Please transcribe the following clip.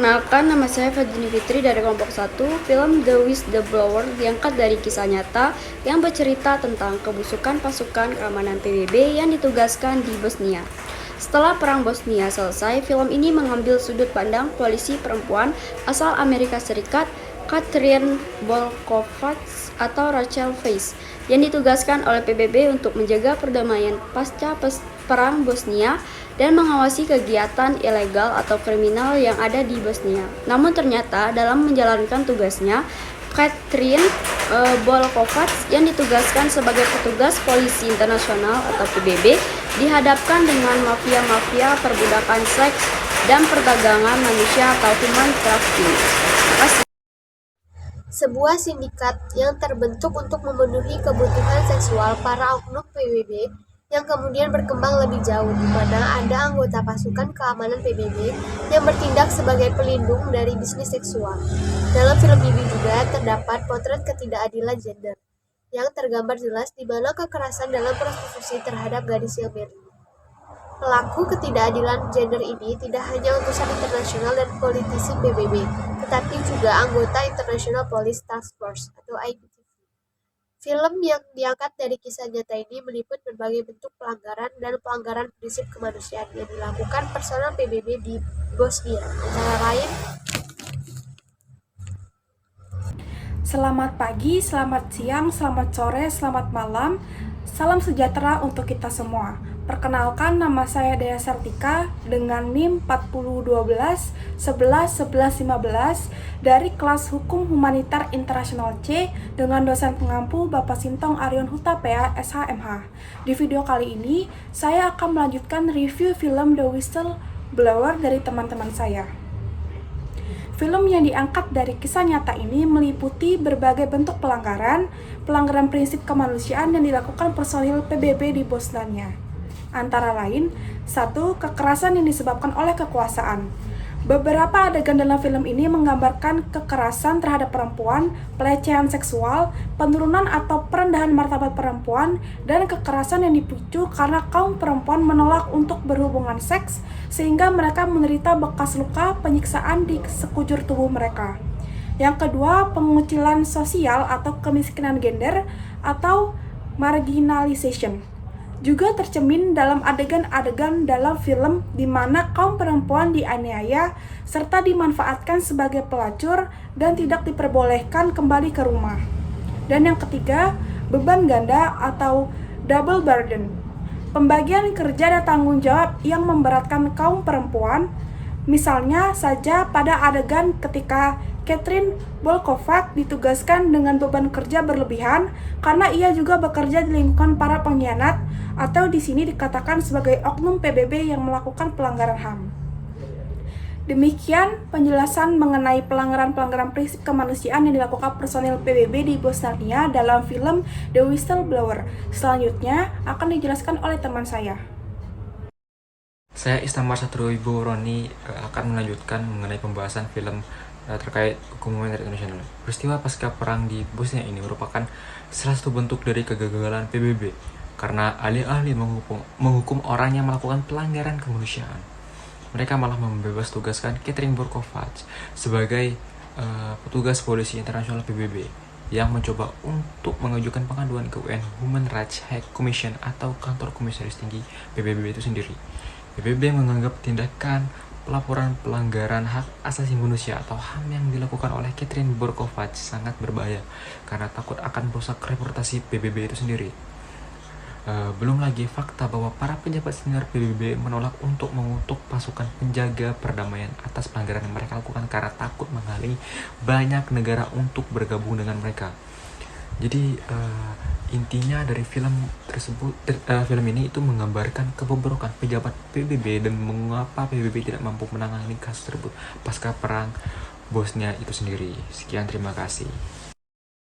Perkenalkan, nama saya Fajini Fitri dari kelompok 1. Film The Whistleblower diangkat dari kisah nyata yang bercerita tentang kebusukan pasukan keamanan PBB yang ditugaskan di Bosnia. Setelah Perang Bosnia selesai, film ini mengambil sudut pandang polisi perempuan asal Amerika Serikat, Katrin Bolkovac atau Rachel Weisz, yang ditugaskan oleh PBB untuk menjaga perdamaian pasca Perang Bosnia dan mengawasi kegiatan ilegal atau kriminal yang ada di Bosnia. Namun ternyata dalam menjalankan tugasnya, Katrin Bolkovac yang ditugaskan sebagai petugas polisi internasional atau PBB dihadapkan dengan mafia-mafia perbudakan seks dan perdagangan manusia atau human trafficking. Terima kasih. Sebuah sindikat yang terbentuk untuk memenuhi kebutuhan seksual para oknum PBB yang kemudian berkembang lebih jauh, di mana ada anggota pasukan keamanan PBB yang bertindak sebagai pelindung dari bisnis seksual. Dalam film ini juga terdapat potret ketidakadilan gender yang tergambar jelas, di mana kekerasan dalam prostitusi terhadap gadis yang married. Pelaku ketidakadilan gender ini tidak hanya utusan internasional dan politisi PBB, tetapi juga anggota International Police Task Force atau IPTF. Film yang diangkat dari kisah nyata ini meliput berbagai bentuk pelanggaran dan pelanggaran prinsip kemanusiaan yang dilakukan personel PBB di Bosnia, antara lain Selamat pagi, selamat siang, selamat sore, selamat malam. Salam sejahtera untuk kita semua. Perkenalkan, nama saya Dea Sartika dengan NIM 4012 11 11 15 dari kelas Hukum Humanitar Internasional C dengan dosen pengampu Bapak Sintong Arion Hutapea SHMH. Di video kali ini, saya akan melanjutkan review film The Whistleblower dari teman-teman saya. Film yang diangkat dari kisah nyata ini meliputi berbagai bentuk pelanggaran prinsip kemanusiaan yang dilakukan personil PBB di Bosnia. Antara lain, 1. Kekerasan yang disebabkan oleh kekuasaan. Beberapa adegan dalam film ini menggambarkan kekerasan terhadap perempuan, pelecehan seksual, penurunan atau perendahan martabat perempuan, dan kekerasan yang dipicu karena kaum perempuan menolak untuk berhubungan seks sehingga mereka menderita bekas luka penyiksaan di sekujur tubuh mereka. Yang kedua, pengucilan sosial atau kemiskinan gender atau marginalization juga tercermin dalam adegan-adegan dalam film di mana kaum perempuan dianiaya serta dimanfaatkan sebagai pelacur dan tidak diperbolehkan kembali ke rumah. Dan yang ketiga, beban ganda atau double burden. Pembagian kerja dan tanggung jawab yang memberatkan kaum perempuan, misalnya saja pada adegan ketika Katrin Bolkovac ditugaskan dengan beban kerja berlebihan karena ia juga bekerja di lingkungan para pengkhianat atau di sini dikatakan sebagai oknum PBB yang melakukan pelanggaran HAM. Demikian penjelasan mengenai pelanggaran prinsip kemanusiaan yang dilakukan personil PBB di Bosnia dalam film The Whistleblower. Selanjutnya akan dijelaskan oleh teman saya. Saya Istamar Satrio Roni akan melanjutkan mengenai pembahasan film terkait hukum humanitar internasional. Peristiwa pasca perang di Bosnia ini merupakan salah satu bentuk dari kegagalan PBB karena alih-alih menghukum orang yang melakukan pelanggaran kemanusiaan, mereka malah membebas tugaskan Katrin Bolkovac sebagai petugas polisi internasional PBB yang mencoba untuk mengajukan pengaduan ke UN Human Rights High Commission atau kantor komisaris tinggi PBB itu sendiri. PBB menganggap tindakan pelaporan pelanggaran hak asasi manusia atau HAM yang dilakukan oleh Katrin Bolkovac sangat berbahaya karena takut akan merusak reputasi PBB itu sendiri. Belum lagi fakta bahwa para pejabat senior PBB menolak untuk mengutuk pasukan penjaga perdamaian atas pelanggaran yang mereka lakukan karena takut menghalangi banyak negara untuk bergabung dengan mereka. Jadi intinya dari film tersebut, film ini itu menggambarkan kebobrokan pejabat PBB dan mengapa PBB tidak mampu menangani kasus tersebut pasca perang Bosnia itu sendiri. Sekian, terima kasih.